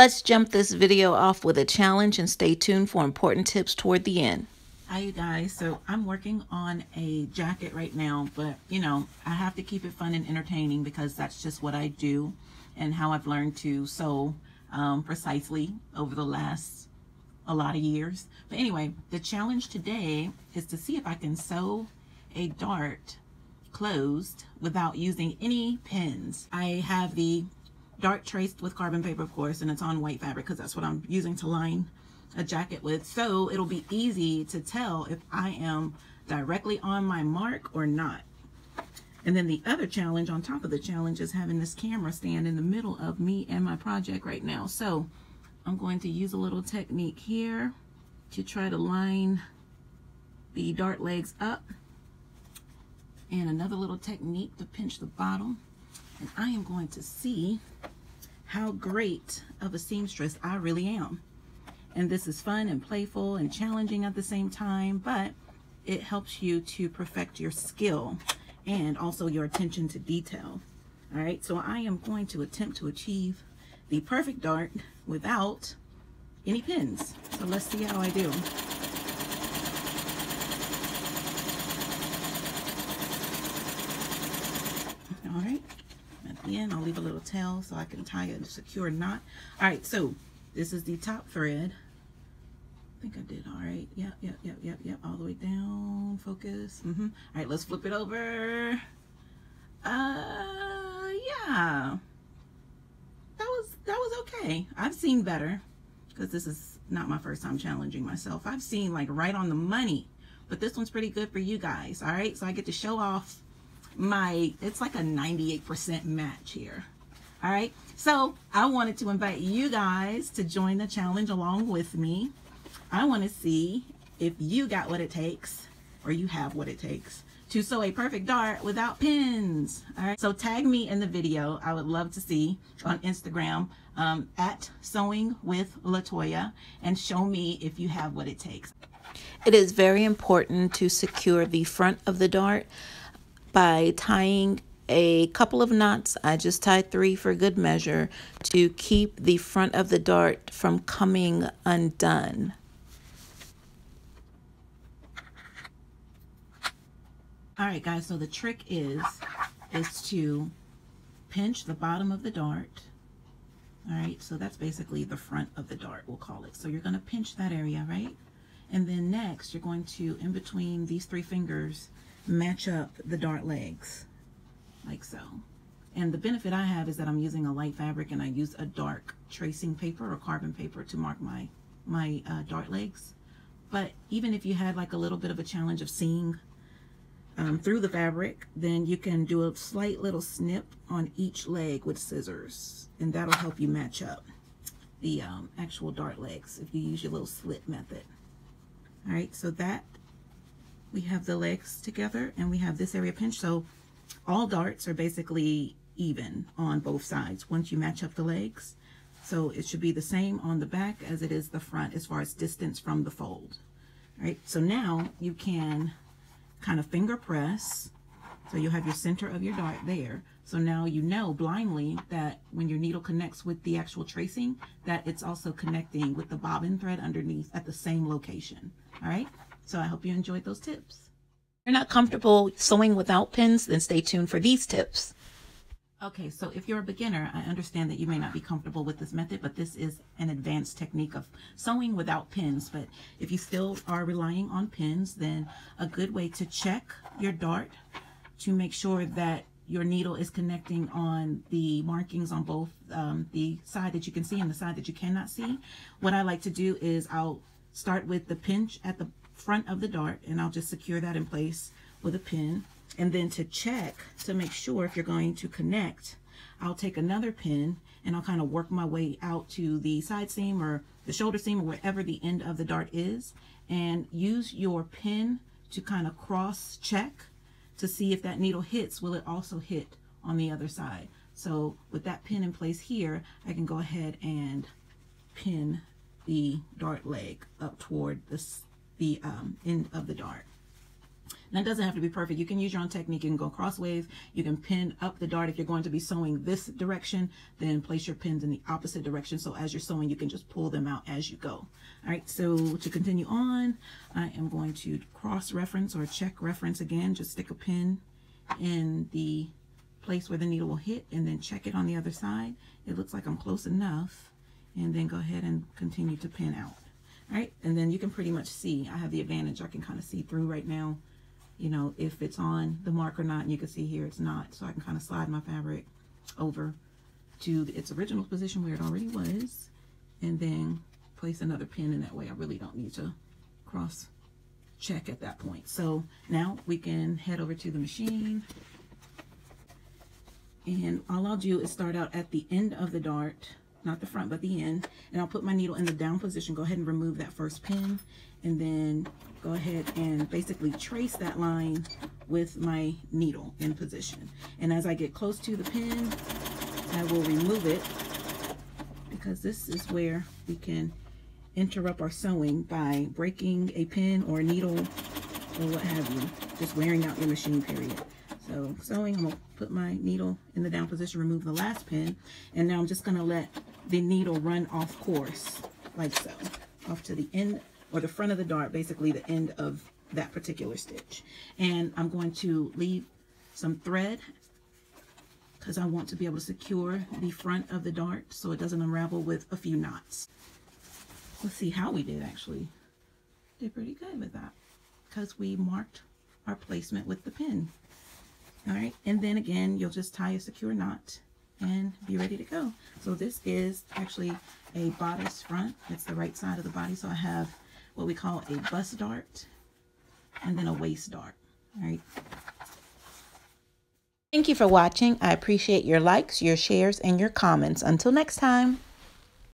Let's jump this video off with a challenge and stay tuned for important tips toward the end. Hi you guys, so I'm working on a jacket right now, but you know, I have to keep it fun and entertaining because that's just what I do and how I've learned to sew precisely over the last a lot of years. But anyway, the challenge today is to see if I can sew a dart closed without using any pins. I have the dart traced with carbon paper, of course, and it's on white fabric because that's what I'm using to line a jacket with, so it'll be easy to tell if I am directly on my mark or not. And then the other challenge on top of the challenge is having this camera stand in the middle of me and my project right now. So I'm going to use a little technique here to try to line the dart legs up, and another little technique to pinch the bottom. And I am going to see how great of a seamstress I really am. And this is fun and playful and challenging at the same time, but it helps you to perfect your skill and also your attention to detail. All right, so I am going to attempt to achieve the perfect dart without any pins. So let's see how I do. All right, at the end I'll leave a little tail so I can tie a secure knot. All right, so this is the top thread. I think I did all right. Yep, all the way down. Focus. All right, let's flip it over. Yeah, that was okay. I've seen better because this is not my first time challenging myself. I've seen like right on the money, but this one's pretty good for you guys. All right, so I get to show off my, it's like a 98% match here. All right, so I wanted to invite you guys to join the challenge along with me. I want to see if you got what it takes, or you have what it takes, to sew a perfect dart without pins. All right, so tag me in the video. I would love to see on Instagram at Sewing with LaToya, and show me if you have what it takes. It is very important to secure the front of the dart by tying a couple of knots. I just tied 3 for good measure to keep the front of the dart from coming undone. All right, guys, so the trick is to pinch the bottom of the dart. All right, so that's basically the front of the dart, we'll call it. So you're going to pinch that area, right? And then next, you're going to, in between these 3 fingers, match up the dart legs, like so. And the benefit I have is that I'm using a light fabric, and I use a dark tracing paper or carbon paper to mark my dart legs. But even if you had like a little bit of a challenge of seeing through the fabric, then you can do a slight little snip on each leg with scissors, and that'll help you match up the actual dart legs if you use your little slit method. All right, so that we have the legs together and we have this area pinched. So all darts are basically even on both sides once you match up the legs. So it should be the same on the back as it is the front as far as distance from the fold. All right, so now you can kind of finger press. So you'll have your center of your dart there. So now you know blindly that when your needle connects with the actual tracing, that it's also connecting with the bobbin thread underneath at the same location. All right, so I hope you enjoyed those tips. If you're not comfortable sewing without pins, then stay tuned for these tips. Okay, so if you're a beginner, I understand that you may not be comfortable with this method, but this is an advanced technique of sewing without pins. But if you still are relying on pins, then a good way to check your dart to make sure that your needle is connecting on the markings on both the side that you can see and the side that you cannot see. What I like to do is I'll start with the pinch at the front of the dart, and I'll just secure that in place with a pin. And then to check to make sure if you're going to connect, I'll take another pin and I'll kind of work my way out to the side seam or the shoulder seam or wherever the end of the dart is, and use your pin to kind of cross check to see if that needle hits. Will it also hit on the other side? So with that pin in place here, I can go ahead and pin the dart leg up toward the end of the dart. And that doesn't have to be perfect. You can use your own technique. You can go crossways. You can pin up the dart. If you're going to be sewing this direction, then place your pins in the opposite direction. So as you're sewing, you can just pull them out as you go. All right, so to continue on, I am going to cross-reference or check reference again. Just stick a pin in the place where the needle will hit and then check it on the other side. It looks like I'm close enough. And then go ahead and continue to pin out. All right, and then you can pretty much see. I have the advantage. I can kind of see through right now, you know, if it's on the mark or not. And you can see here it's not. So I can kind of slide my fabric over to its original position where it already was. And then place another pin in that way. I really don't need to cross check at that point. So now we can head over to the machine. And all I'll do is start out at the end of the dart, not the front, but the end. And I'll put my needle in the down position. Go ahead and remove that first pin. And then go ahead and basically trace that line with my needle in position. And as I get close to the pin, I will remove it, because this is where we can interrupt our sewing by breaking a pin or a needle or what have you, just wearing out your machine, period. So sewing, I'm going to put my needle in the down position, remove the last pin, and now I'm just going to let the needle run off course, like so, off to the end or the front of the dart, basically the end of that particular stitch. And I'm going to leave some thread because I want to be able to secure the front of the dart so it doesn't unravel with a few knots. Let's see how we did actually. Did pretty good with that because we marked our placement with the pin. All right, and then again, you'll just tie a secure knot and be ready to go. So this is actually a bodice front. It's the right side of the body. So I have what we call a bust dart and then a waist dart. All right. Thank you for watching. I appreciate your likes, your shares, and your comments. Until next time.